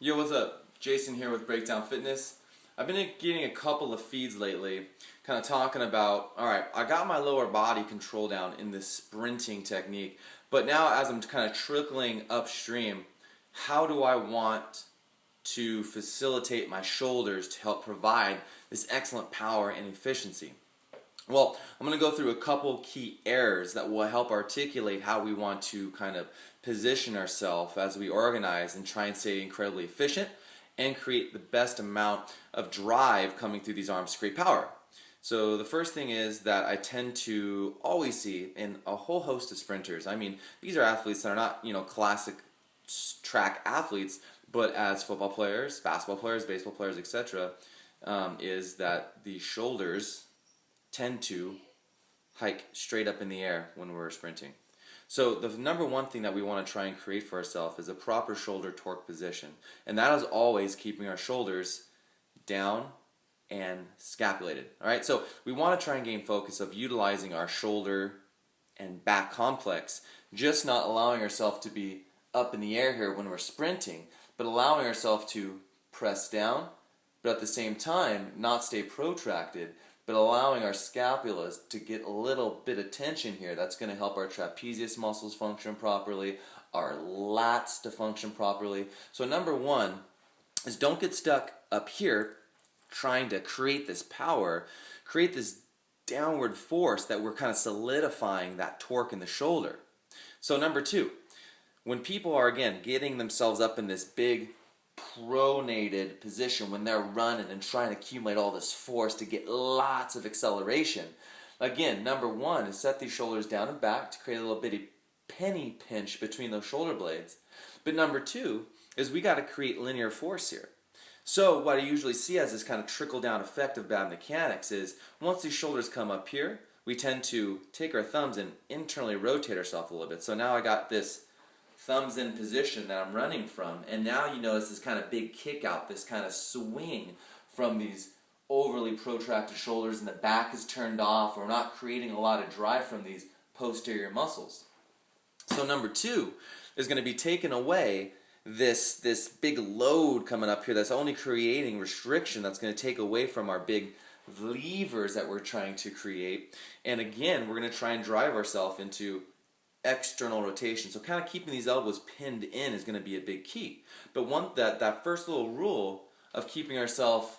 Yo, what's up? Jason here with Breakdown Fitness. I've been getting a couple of feeds lately, kind of talking about, alright, I got my lower body control down in this sprinting technique, but now as I'm kind of trickling upstream, how do I want to facilitate my shoulders to help provide this excellent power and efficiency? Well, I'm going to go through a couple key errors that will help articulate how we want to kind of position ourselves as we organize and try and stay incredibly efficient and create the best amount of drive coming through these arms to create power. So the first thing is that I tend to always see in a whole host of sprinters. I mean, these are athletes that are not, classic track athletes, but as football players, basketball players, baseball players, etc., is that the shoulders tend to hike straight up in the air when we're sprinting. So the number one thing that we want to try and create for ourselves is a proper shoulder torque position. And that is always keeping our shoulders down and scapulated. Alright, so we want to try and gain focus of utilizing our shoulder and back complex, just not allowing ourselves to be up in the air here when we're sprinting, but allowing ourselves to press down, but at the same time not stay protracted, but allowing our scapulas to get a little bit of tension here. That's going to help our trapezius muscles function properly, our lats to function properly. So number one is don't get stuck up here trying to create this power, create this downward force that we're kind of solidifying that torque in the shoulder. So number two, when people are again getting themselves up in this big pronated position when they're running and trying to accumulate all this force to get lots of acceleration. Again, number one is set these shoulders down and back to create a little bitty penny pinch between those shoulder blades. But number two is we got to create linear force here. So what I usually see as this kind of trickle down effect of bad mechanics is once these shoulders come up here, we tend to take our thumbs and internally rotate ourselves a little bit. So now I got this thumbs in position that I'm running from, and now you notice this kind of big kick out, this kind of swing from these overly protracted shoulders, and the back is turned off, or we're not creating a lot of drive from these posterior muscles. So number two is going to be taking away this big load coming up here that's only creating restriction, that's going to take away from our big levers that we're trying to create. And again, we're going to try and drive ourselves into external rotation. So kind of keeping these elbows pinned in is going to be a big key. But that first little rule of keeping ourselves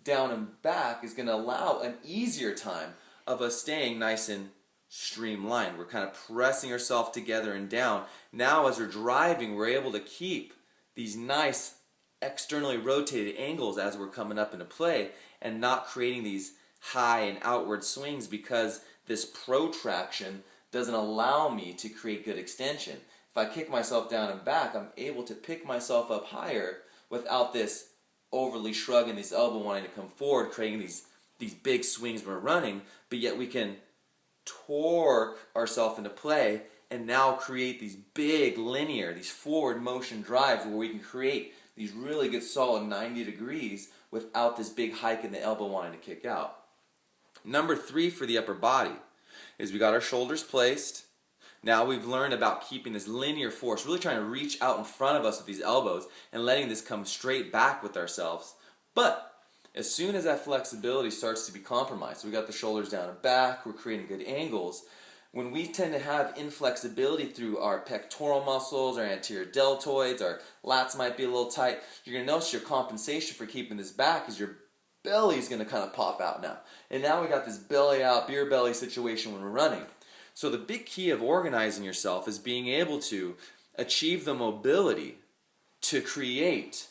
down and back is going to allow an easier time of us staying nice and streamlined. We're kind of pressing ourselves together and down. Now as we're driving, we're able to keep these nice externally rotated angles as we're coming up into play and not creating these high and outward swings because this protraction doesn't allow me to create good extension. If I kick myself down and back, I'm able to pick myself up higher without this overly shrugging these elbow wanting to come forward, creating these big swings when we're running, but yet we can torque ourselves into play and now create these big linear, these forward motion drives where we can create these really good solid 90 degrees without this big hike in the elbow wanting to kick out. Number three for the upper body is we got our shoulders placed. Now we've learned about keeping this linear force, really trying to reach out in front of us with these elbows and letting this come straight back with ourselves. But as soon as that flexibility starts to be compromised, so we got the shoulders down and back, we're creating good angles. When we tend to have inflexibility through our pectoral muscles, our anterior deltoids, our lats might be a little tight, you're going to notice your compensation for keeping this back is your belly is going to kind of pop out now. And now we got this belly out, beer belly situation when we're running. So the big key of organizing yourself is being able to achieve the mobility to create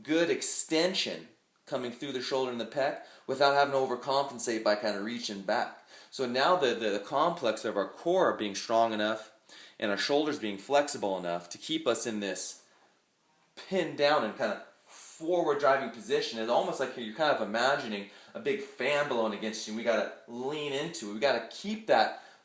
good extension coming through the shoulder and the pec without having to overcompensate by kind of reaching back. So now the complex of our core being strong enough and our shoulders being flexible enough to keep us in this pinned down and kind of forward driving position. It's almost like you're kind of imagining a big fan blowing against you and we got to lean into it. We got to keep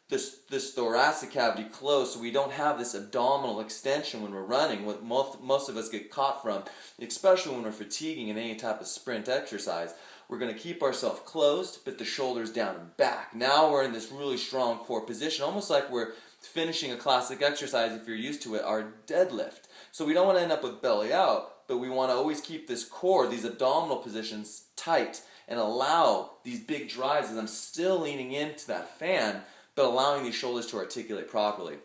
this thoracic cavity closed so we don't have this abdominal extension when we're running, what most of us get caught from, especially when we're fatiguing in any type of sprint exercise. We're going to keep ourselves closed, but the shoulders down and back. Now we're in this really strong core position, almost like we're finishing a classic exercise, if you're used to it, our deadlift. So we don't want to end up with belly out, but we want to always keep this core, these abdominal positions tight, and allow these big drives as I'm still leaning into that fan, but allowing these shoulders to articulate properly.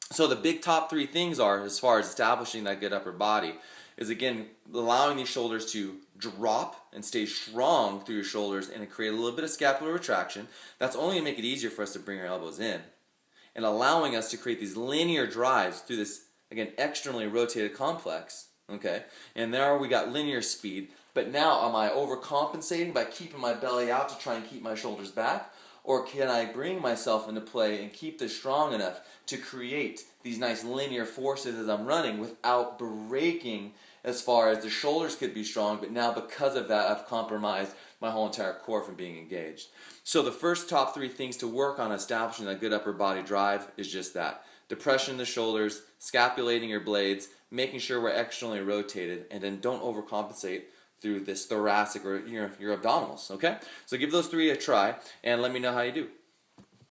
So the big top three things are, as far as establishing that good upper body, is again allowing these shoulders to drop and stay strong through your shoulders and create a little bit of scapular retraction. That's only going to make it easier for us to bring our elbows in. And allowing us to create these linear drives through this, again, externally rotated complex. Okay? And there we got linear speed. But now, am I overcompensating by keeping my belly out to try and keep my shoulders back? Or can I bring myself into play and keep this strong enough to create these nice linear forces as I'm running without breaking, as far as the shoulders could be strong, but now because of that I've compromised my whole entire core from being engaged. So the first top three things to work on establishing a good upper body drive is just that. Depression in the shoulders, scapulating your blades, making sure we're externally rotated, and then don't overcompensate through this thoracic or your abdominals, okay? So give those three a try and let me know how you do.